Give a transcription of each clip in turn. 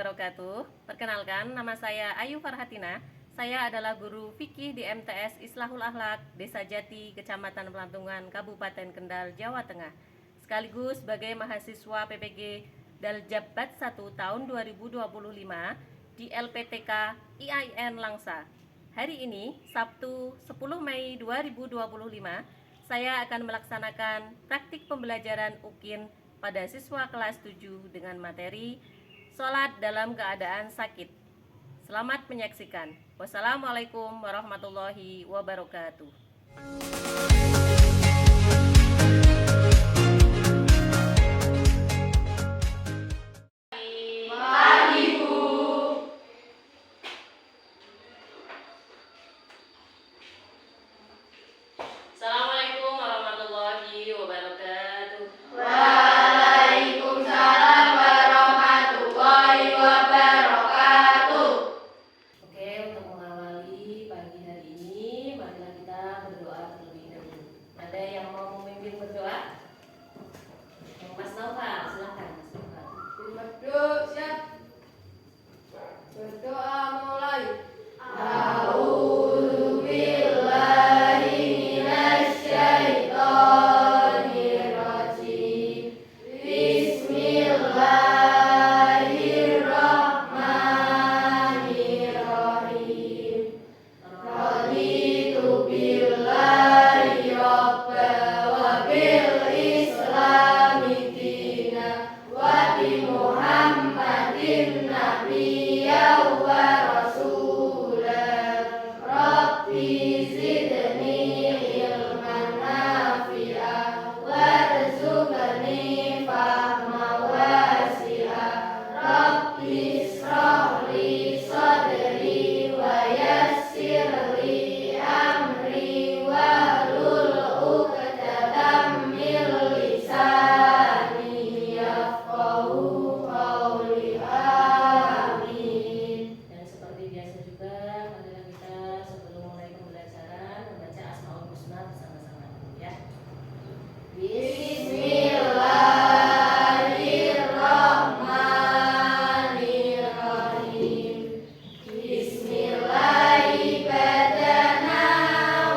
wabarakatuh. Perkenalkan, nama saya Ayu Farhatina. Saya adalah guru fikih di MTS Islahul Akhlak, Desa Jati, Kecamatan Pelantungan, Kabupaten Kendal, Jawa Tengah. Sekaligus sebagai mahasiswa PPG Daljabat 1 tahun 2025 di LPTK IAIN Langsa. Hari ini, Sabtu 10 Mei 2025, saya akan melaksanakan praktik pembelajaran UKIN pada siswa kelas 7 dengan materi sholat dalam keadaan sakit. Selamat menyaksikan. Wassalamualaikum warahmatullahi wabarakatuh. Assalamualaikum warahmatullahi wabarakatuh. Waalaikumsalam warahmatullahi wabarakatuh. Oke, untuk mengawali pagi hari ini, marilah kita berdoa terlebih dahulu. Ada yang mau memimpin berdoa? Mas Naufal, silakan Mas Naufal. Berdoa siap. Berdoa mulai. A'udzu billahi minasyaitonir rajim. Bismillahirrahmanirrahim. Raditu billahi rabba wa bil islami dina wa bi Muhammadin nabiyya wa rasulah. Rabbi zidni ilman nafi'a warzuqni fahma wasi'a. Rabbi ishrah li sadri wa yassir li amri wahlul 'uqdatam min lisani yafqahu qawli. Amin. Dan seperti biasa juga, marilah kita sebelum mulai pembelajaran membaca Asmaul Husna bersama-sama ya. Bismillahirrahmanirrahim. Bismillahi badana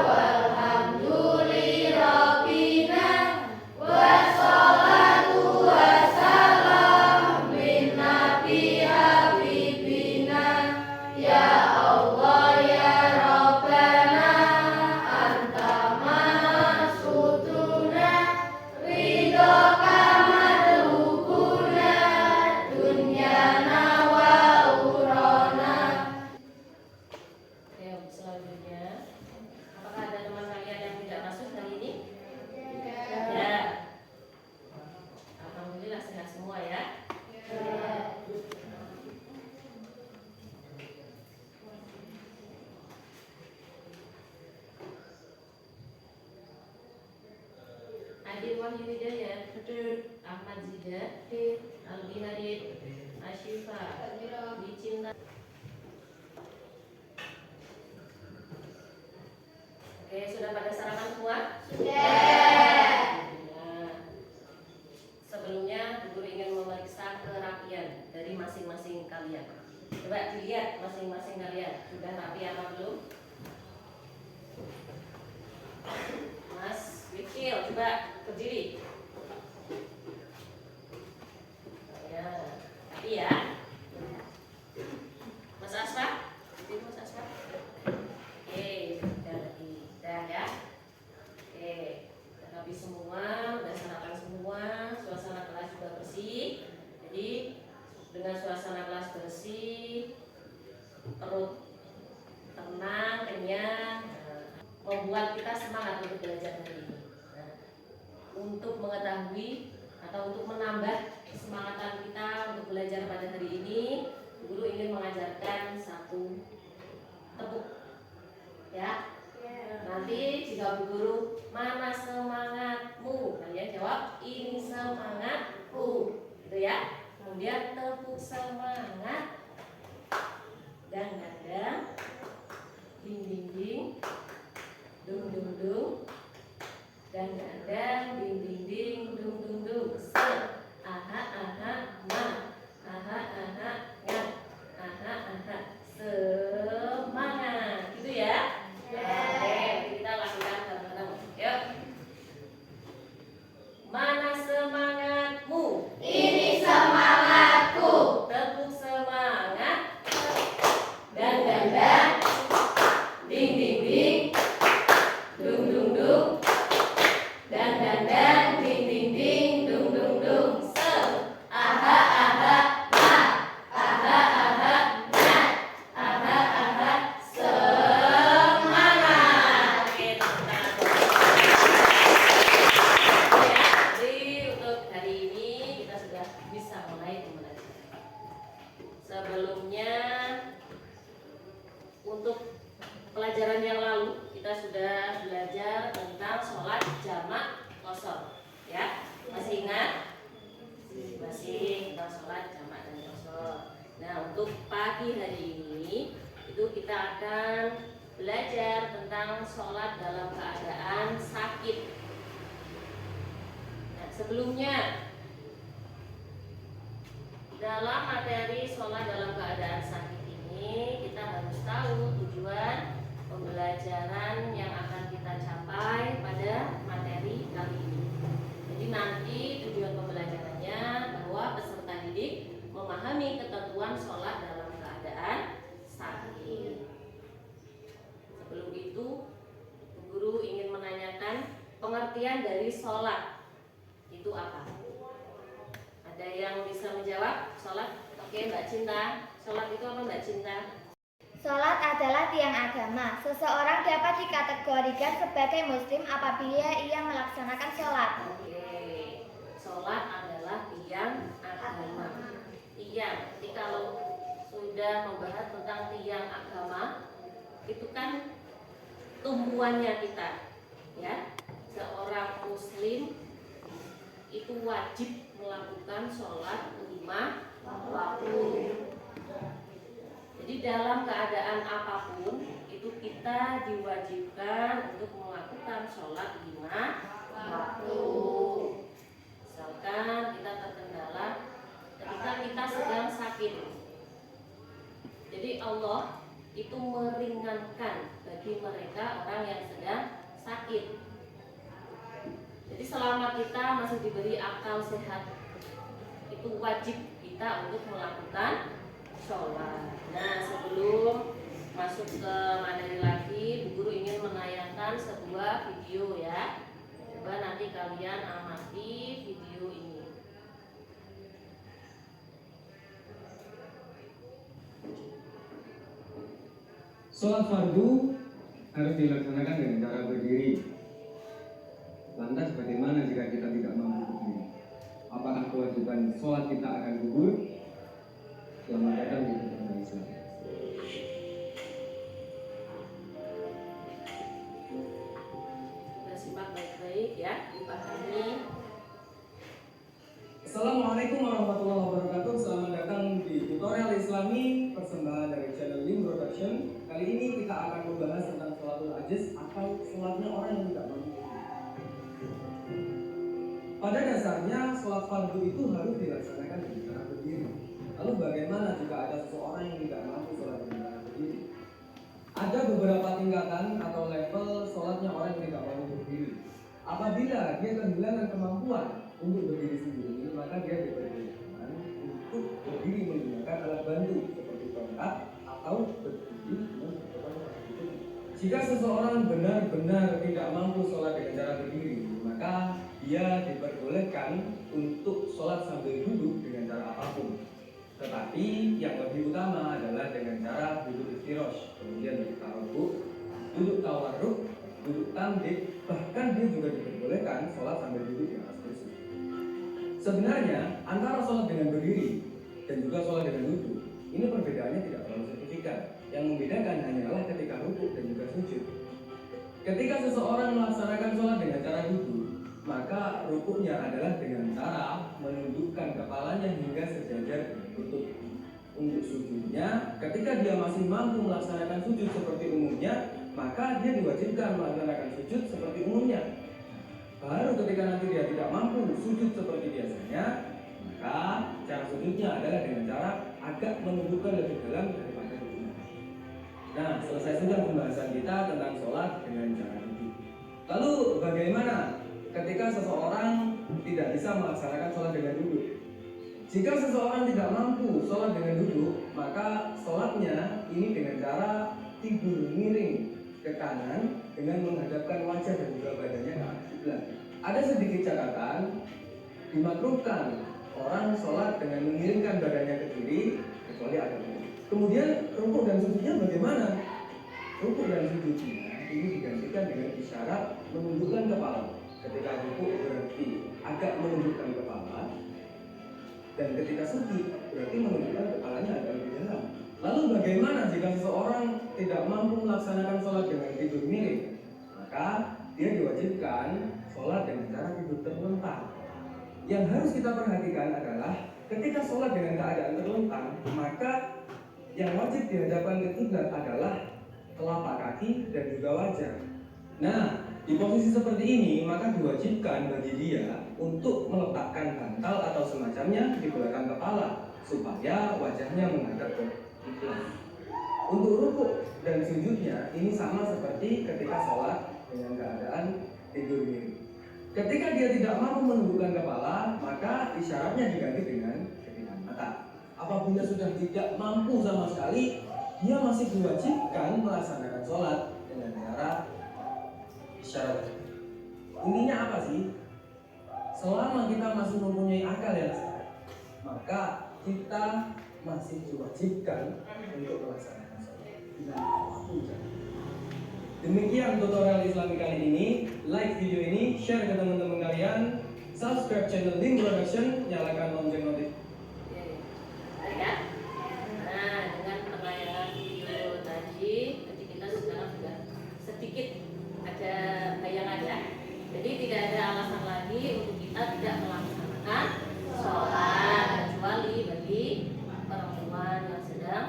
walhamdulillahirrabbina wassalatu wassalam bin nabi habibina. Ya Allah ya Rabbana anta masutuna ridhoka madlubuna dunyana wa urana. Oke, untuk selanjutnya, apakah ada teman kalian yang tidak masuk hari ini? Ya. Alhamdulillah sehat semua ya. Adil Wahyu Hidayat, Ahmad Zida, Albi Harid, Asyifa, Dicinta. Oke, sudah pada sarapan semua? Alhamdulillah. Sebelumnya, Guru ingin memeriksa kerapian dari masing-masing kalian. Coba dilihat masing-masing kalian, sudah rapi apa belum? Mas Wikil, coba berdiri. Ya, rapi ya. Mas Asfa, berdiri Mas Asfa. Oke, sudah rapi, sudah ya. Oke, sudah rapi semua, sudah sarapan semua, suasana kelas juga bersih. Jadi dengan suasana kelas bersih, perut tenang, kenyang, membuat kita semangat untuk belajar hari ini. Nah, untuk mengetahui atau untuk menambah kesemangatan kita untuk belajar pada hari ini, Guru ingin mengajarkan satu tepuk, ya. Nanti jika Bu Guru, mana semangatmu? Kalian jawab, ini semangatku, gitu ya. Kemudian tepuk semangat, dang-dang, ding-ding-ding, dung-dung-dung, dang-dang, ding-ding-ding, dung-dung-dung. Se, aha, aha, ma, aha, aha, nga. Sebelumnya, untuk pelajaran yang lalu kita sudah belajar tentang sholat jamak qashar, ya, masih ingat? Masih tentang sholat jamak dan qashar. Nah, untuk pagi hari ini itu kita akan belajar tentang sholat dalam keadaan sakit. Nah, sebelumnya dalam materi sholat dalam keadaan sakit ini kita harus tahu tujuan pembelajaran yang akan kita capai pada materi kali ini. Jadi nanti tujuan pembelajarannya bahwa peserta didik memahami ketentuan sholat dalam keadaan sakit. Sebelum itu, guru ingin menanyakan pengertian dari sholat itu apa? Ada yang bisa menjawab? Sholat? Oke, Mbak Cinta. Sholat itu apa, Mbak Cinta? Sholat adalah tiang agama. Seseorang dapat dikategorikan sebagai muslim apabila ia melaksanakan sholat. Oke, sholat adalah tiang agama. Tiang, jadi kalau sudah membahas tentang tiang agama, itu kan tumpuannya kita, ya. Seorang muslim itu wajib melakukan sholat 5 waktu. Jadi dalam keadaan apapun itu kita diwajibkan untuk melakukan sholat 5 waktu. Misalkan kita terkendala ketika kita sedang sakit. Jadi Allah itu meringankan bagi mereka orang yang sedang sakit. Jadi selama kita masih diberi akal sehat, itu wajib kita untuk melakukan sholat. Nah, sebelum masuk ke materi lagi, Bu Guru ingin menayangkan sebuah video, ya. Coba nanti kalian amati video ini. Sholat fardu harus dilaksanakan dengan cara berdiri. Lantas bagaimana jika kita tidak mampu berdiri? Apakah kewajiban sholat kita akan gugur? Selamat datang di Agama Islam. Kita simak baik-baik, ya, dipahami. Assalamualaikum warahmatullahi wabarakatuh. Selamat datang di tutorial Islami persembahan dari channel Lim Production. Kali ini kita akan membahas tentang sholatul ajiz atau sholatnya orang yang tidak mampu. Pada dasarnya sholat fardu itu harus dilaksanakan dengan cara berdiri. Lalu bagaimana jika ada seseorang yang tidak mampu sholat dengan cara berdiri? Ada beberapa tingkatan atau level sholatnya orang yang tidak mampu berdiri. Apabila dia kehilangan kemampuan untuk berdiri sendiri, maka dia diperbolehkan untuk berdiri menggunakan alat bantu seperti tongkat atau berdiri dengan berbagai itu. Jika seseorang benar-benar tidak mampu sholat dengan cara berdiri, maka dia diperbolehkan untuk sholat sambil duduk dengan cara apapun. Tetapi yang lebih utama adalah dengan cara duduk iftirash, kemudian duduk tawarruk, duduk tawarruk, duduk tandik, bahkan dia juga diperbolehkan sholat sambil duduk di atas kursi. Sebenarnya antara sholat dengan berdiri dan juga sholat dengan duduk, ini perbedaannya tidak terlalu signifikan. Yang membedakan hanyalah ketika rukuk dan juga sujud. Ketika seseorang melaksanakan sholat dengan cara duduk, maka rukuknya adalah dengan cara menundukkan kepalanya hingga sejajar dengan lutut. Untuk sujudnya, ketika dia masih mampu melaksanakan sujud seperti umumnya, maka dia diwajibkan melaksanakan sujud seperti umumnya. Baru ketika nanti dia tidak mampu sujud seperti biasanya, maka cara sujudnya adalah dengan cara agak menundukkan lebih dalam daripada rukuknya. Nah, selesai sudah pembahasan kita tentang sholat dengan cara duduk. Lalu bagaimana ketika seseorang tidak bisa melaksanakan sholat dengan duduk? Jika seseorang tidak mampu sholat dengan duduk, maka sholatnya ini dengan cara tidur miring ke kanan dengan menghadapkan wajah dan juga badannya ke arah kiblat. Ada sedikit catatan, dimakruhkan orang sholat dengan mengiringkan badannya ke kiri kecuali ada wudhu. Kemudian rukuk dan sujudnya bagaimana? Rukuk dan sujudnya ini digantikan dengan isyarat menundukkan kepala. Ketika rukuk berarti agak menundukkan kepala. dan ketika sujud berarti menunjukkan kepalanya agak lebih dalam. Lalu bagaimana jika seseorang tidak mampu melaksanakan sholat dengan tidur miring? Maka dia diwajibkan sholat dengan cara tidur terlentang. Yang harus kita perhatikan adalah ketika sholat dengan keadaan terlentang, maka yang wajib dihadapkan ke kiblat adalah telapak kaki dan juga wajah. Nah, di posisi seperti ini maka diwajibkan bagi dia untuk meletakkan bantal atau semacamnya di belakang kepala supaya wajahnya menghadap ke kiblat. Untuk rukuk dan sujudnya ini sama seperti ketika sholat dengan keadaan tidur miring. Ketika dia tidak mampu menundukkan kepala, maka isyaratnya diganti dengan kedinginan mata. Apabila sudah tidak mampu sama sekali, dia masih diwajibkan melaksanakan sholat dengan cara isyarat. Intinya apa sih? Selama kita masih mempunyai akal yang sehat, maka kita masih diwajibkan untuk melaksanakan sholat dengan waktu. Demikian tutorial Islami kali ini. Like video ini, share ke teman-teman kalian, subscribe channel Link Production, nyalakan lonceng notif. Ya. Nah, dengan penayangan video tadi, jadi kita sekarang sudah sedikit ada bayangan ya. Jadi tidak ada alasan lagi untuk kita tidak melaksanakan sholat kecuali bagi perempuan yang sedang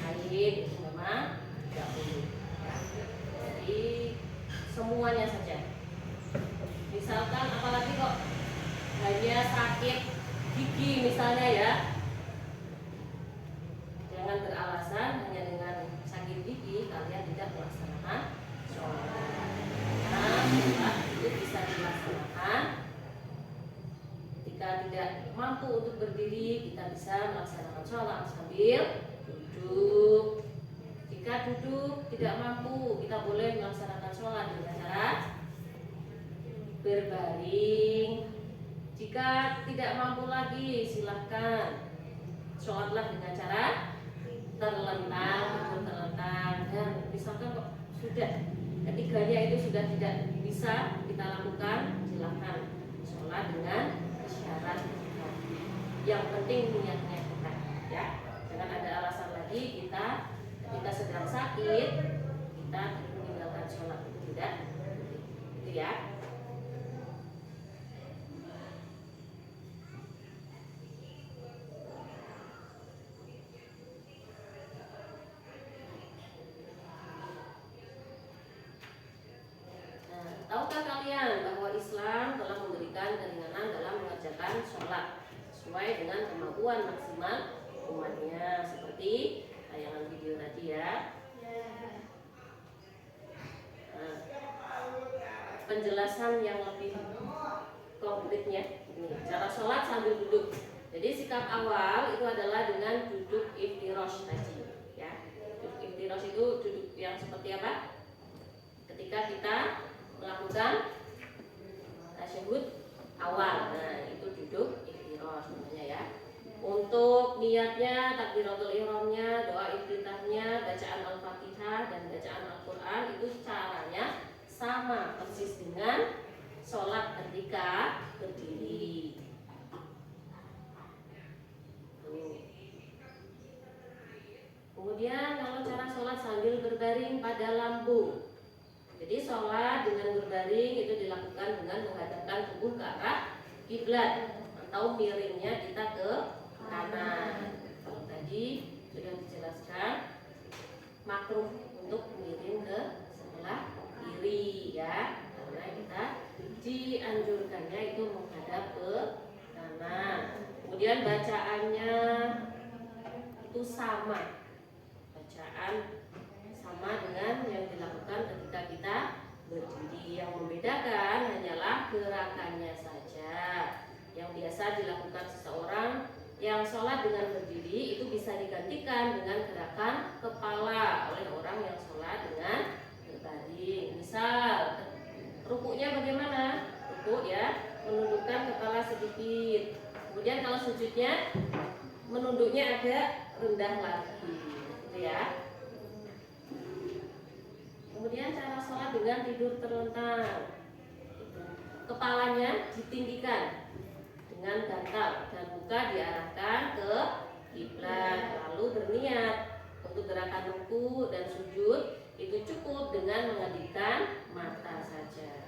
haid itu memang tidak boleh. Ya. Jadi semuanya saja. Misalkan apalagi kok hanya sakit gigi misalnya ya, jangan beralasan hanya dengan sakit gigi kalian tidak melaksanakan sholat. Nah, sholat itu bisa dilaksanakan ketika tidak mampu untuk berdiri, kita bisa melaksanakan sholat sambil duduk. Jika duduk tidak mampu, kita boleh melaksanakan sholat dengan cara berbaring. Jika tidak mampu lagi, silahkan sholatlah dengan cara terlentang, dan misalkan kok sudah ketiganya itu sudah tidak bisa kita lakukan, silahkan sholat dengan isyarat kita. Yang penting niatnya kita, ya. Jangan ada alasan lagi kita ketika sedang sakit kita meninggalkan sholat, itu tidak, itu ya. Tahukah kalian bahwa Islam telah memberikan keringanan dalam mengerjakan sholat sesuai dengan kemampuan maksimal umatnya, seperti tayangan video tadi ya. Nah, penjelasan yang lebih konkretnya ini, cara sholat sambil duduk. Jadi sikap awal itu adalah dengan duduk iftirosh tadi ya. Duduk iftirosh itu duduk yang seperti apa? Ketika kita melakukan tasyahud awal, nah itu duduk iftirosh namanya ya. Untuk niatnya, takbiratul ihramnya, doa iftitahnya, bacaan al-fatihah dan bacaan Al-Quran itu caranya sama persis dengan sholat ketika berdiri. Kemudian kalau cara sholat sambil berbaring pada lambung. Jadi sholat dengan berbaring itu dilakukan dengan menghadapkan tubuh ke arah kiblat atau miringnya kita ke kanan. Kalau tadi sudah dijelaskan makruh untuk miring ke sebelah kiri ya, karena kita dianjurkannya itu menghadap ke kanan. Kemudian bacaannya itu sama, bacaan sama dengan yang dilakukan ketika kita berdiri. Yang membedakan hanyalah gerakannya saja. Yang biasa dilakukan seseorang yang sholat dengan berdiri itu bisa digantikan dengan gerakan kepala oleh orang yang sholat dengan berbaring. Misal rukuknya bagaimana? Rukuk ya, menundukkan kepala sedikit. Kemudian kalau sujudnya menunduknya agak rendah lagi, gitu ya. Kemudian cara sholat dengan tidur terlentang, kepalanya ditinggikan dengan bantal dan muka diarahkan ke kiblat, lalu berniat. Untuk gerakan ruku dan sujud itu cukup dengan mengedipkan mata saja.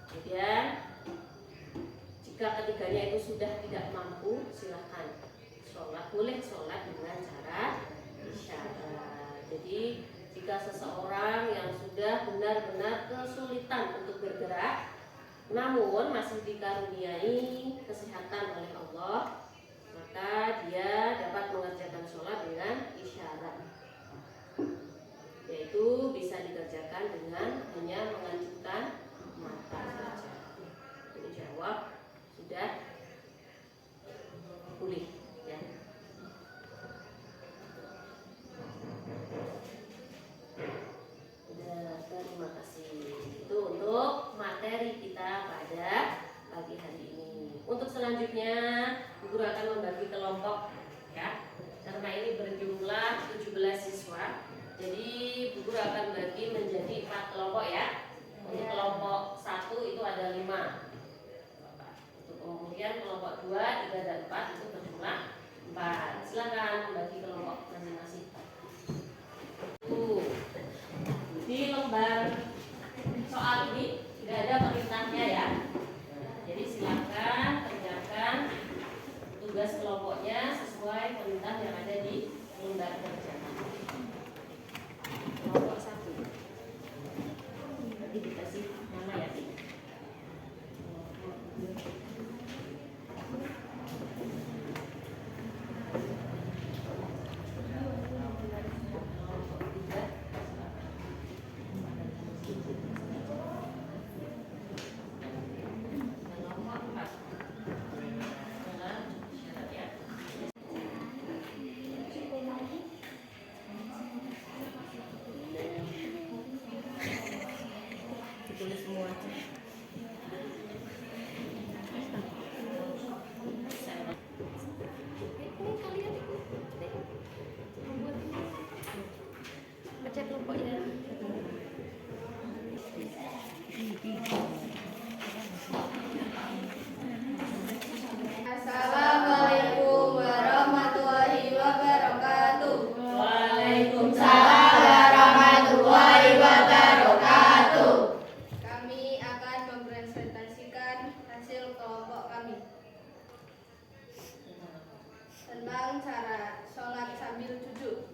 Kemudian jika ketiganya itu sudah tidak mampu, silakan boleh sholat dengan cara isyarat. Jadi jika seseorang yang sudah benar-benar kesulitan untuk bergerak, namun masih dikaruniai kesehatan oleh Allah, maka dia dapat mengerjakan sholat dengan isyarat, yaitu bisa dikerjakan dengan hanya mengajukan mata saja. Insya Allah sudah pulih ya. Terima kasih. Itu untuk materi kita pada pagi hari ini. Untuk selanjutnya guru akan membagi kelompok ya. Karena ini berjumlah 17 siswa. Jadi guru akan bagi menjadi 4 kelompok ya. Untuk kelompok 1 itu ada 5. Untuk kemudian kelompok 2, 3 dan 4 itu berjumlah 4. Silakan membagi kelompok masing-masing. Di lembar soal ini tidak ada perintahnya ya. Jadi silakan kerjakan tugas kelompoknya sesuai perintah yang ada di lembar kerja. Kelompok 1. Nanti dikasih nama ya. Tulis semua aja. Baca kelompoknya. Assalamualaikum warahmatullahi wabarakatuh. Waalaikumsalam warahmatullahi wabarakatuh. Kami akan mempresentasikan hasil kelompok kami tentang cara sholat sambil duduk.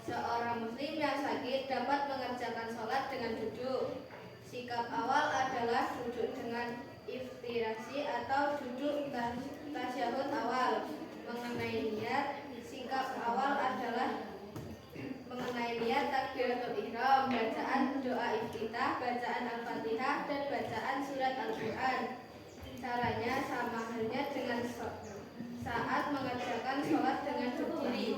Seorang muslim yang sakit dapat mengerjakan sholat dengan duduk. Sikap awal adalah duduk dengan iftirasi atau duduk tasyahud awal. Mengenai niat, sikap awal adalah mengenai niat takbiratul ihram, bacaan doa iftitah, bacaan al-fatihah, dan bacaan surat al-Quran. Caranya sama halnya dengan saat mengerjakan sholat dengan berdiri.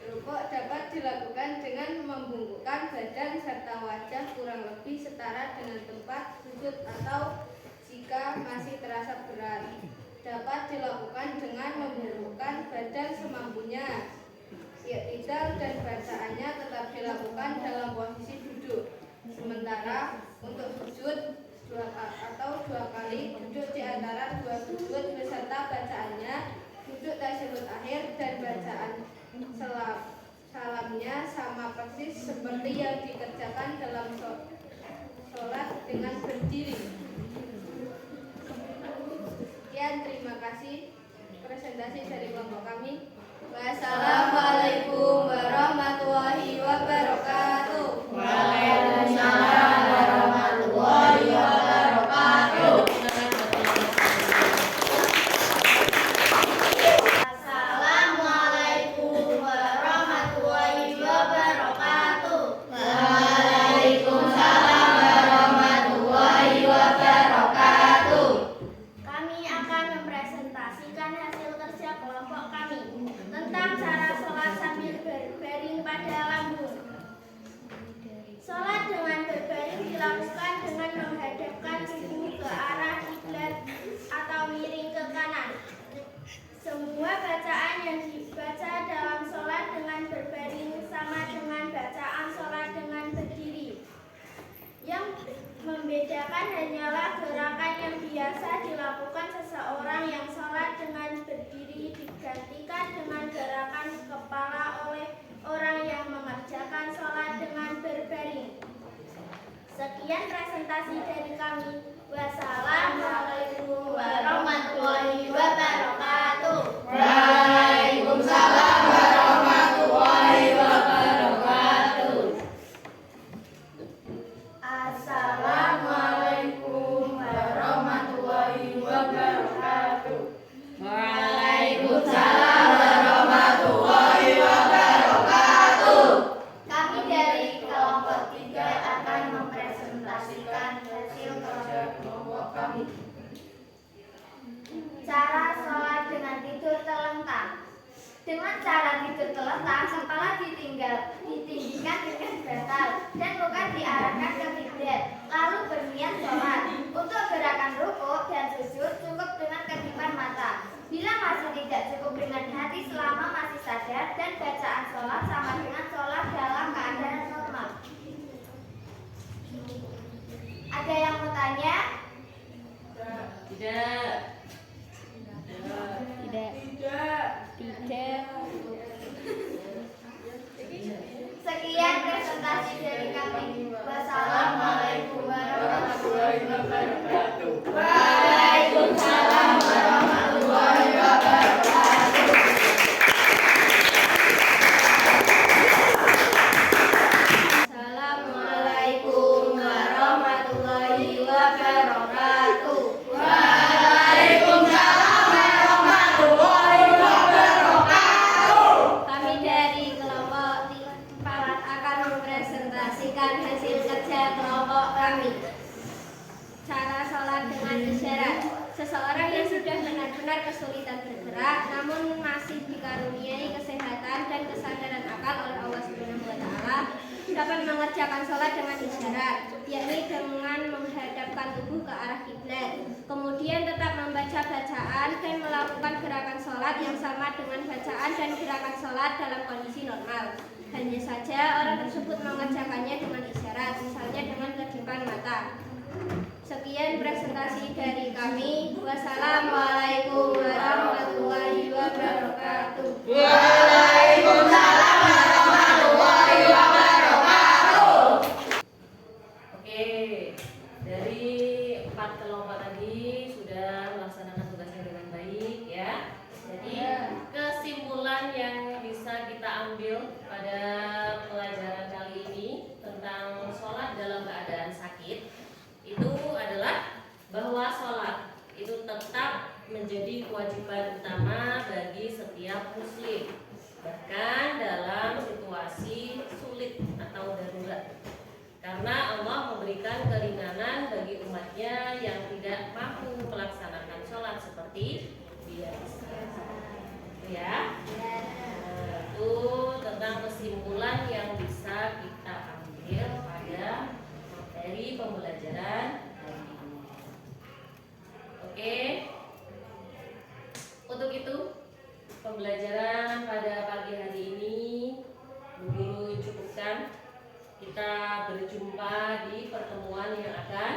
Rukuk dapat dilakukan dengan membungkukkan badan serta wajah kurang lebih setara dengan tempat sujud, atau jika masih terasa berat, dapat dilakukan dengan membungkukkan badan semampunya. I'tidal dan bacaannya tetap dilakukan dalam posisi duduk. Sementara untuk sujud dua kali duduk di antara dua sujud beserta bacaannya, duduk tasyahud akhir dan bacaan salamnya sama persis seperti yang dikerjakan dalam sholat dengan berdiri. Sekian, terima kasih presentasi dari kelompok kami. Wassalamualaikum warahmatullahi wabarakatuh. Waalaikumsalam warahmatullahi wabarakatuh. Assalamualaikum warahmatullahi wabarakatuh. Waalaikumsalam warahmatullahi wabarakatuh. Kami akan mempresentasikan hasil kerja kelompok kami tentang cara sholat hanyalah gerakan yang biasa dilakukan seseorang yang sholat dengan berdiri digantikan dengan gerakan kepala oleh orang yang mengerjakan sholat dengan berbaring. Sekian presentasi dari kami. Wassalamualaikum warahmatullahi wabarakatuh. Waalaikumsalam warahmatullahi wabarakatuh. Assalamualaikum warahmatullahi wabarakatuh. Waalaikumsalam warahmatullahi wabarakatuh. Kami dari kelompok 3 akan mempresentasikan hasil kerja kelompok kami. Cara sholat dengan tidur terlentang. Dengan cara tidur terlentang, kepala ditinggikan dengan bantal dan muka diarahkan ke kiblat, lalu berniat sholat. Untuk gerakan rukuk dan sujud cukup dengan kedipan mata. Bila masih tidak cukup dengan hati selama masih sadar, dan bacaan sholat sama dengan sholat dalam keadaan normal. Ada yang mau tanya? Tidak. Sekian presentasi dari kami. Wassalamualaikum warahmatullahi wabarakatuh. Waalaikumsalam warahmatullahi wabarakatuh. Assalamualaikum warahmatullahi wabarakatuh. Waalaikumsalam warahmatullahi wabarakatuh. Kami dari kelompok 4 akan mempresentasikan hasil kerja kelompok kami. Cara sholat dengan isyarat. Seseorang yang sudah benar-benar kesulitan bergerak, namun masih dikaruniai kesehatan dan kesadaran akal oleh Allah SWT, dapat mengerjakan sholat dengan isyarat, yakni dengan menghadapkan tubuh ke arah kiblat. Kemudian tetap membaca bacaan dan melakukan gerakan sholat yang sama dengan bacaan dan gerakan sholat dalam kondisi normal. Hanya saja orang tersebut mengerjakannya dengan isyarat, misalnya dengan kedipan mata. Sekian presentasi dari kami. Wassalamualaikum warahmatullahi wabarakatuh. Waalaikumsalam warahmatullahi wabarakatuh. Oke, dari 4 kelompok tadi sudah melaksanakan tugasnya dengan baik ya. Jadi kesimpulan yang bisa kita ambil pada pelajaran kali ini tentang sholat dalam keadaan sakit itu adalah bahwa sholat itu tetap menjadi kewajiban utama bagi setiap muslim, bahkan dalam situasi sulit atau darurat, karena Allah memberikan keringanan bagi umatnya yang tidak mampu melaksanakan sholat seperti biasa. Ya, itu tentang kesimpulan yang bisa kita ambil pada materi pembelajaran hari ini. Oke, untuk itu pembelajaran pada pagi hari ini Bu Guru cukupkan. Kita berjumpa di pertemuan yang akan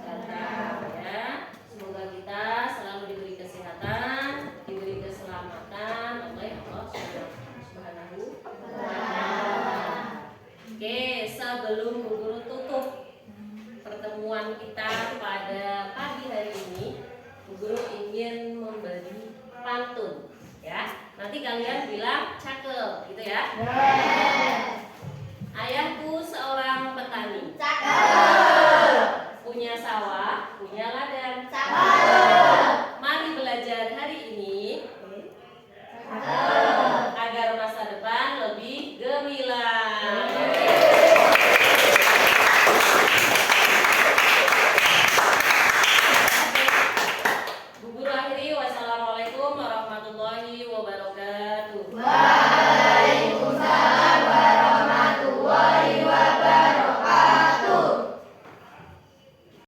datang ya. Semoga kita selalu diberi kesehatan, diberi keselamatan oleh Allah Subhanahu wa Ta'ala. Oke, sebelum Bu Guru tutup pertemuan kita pada pagi hari ini, Bu Guru ingin memberi pantun ya. Nanti kalian bilang cakep gitu ya.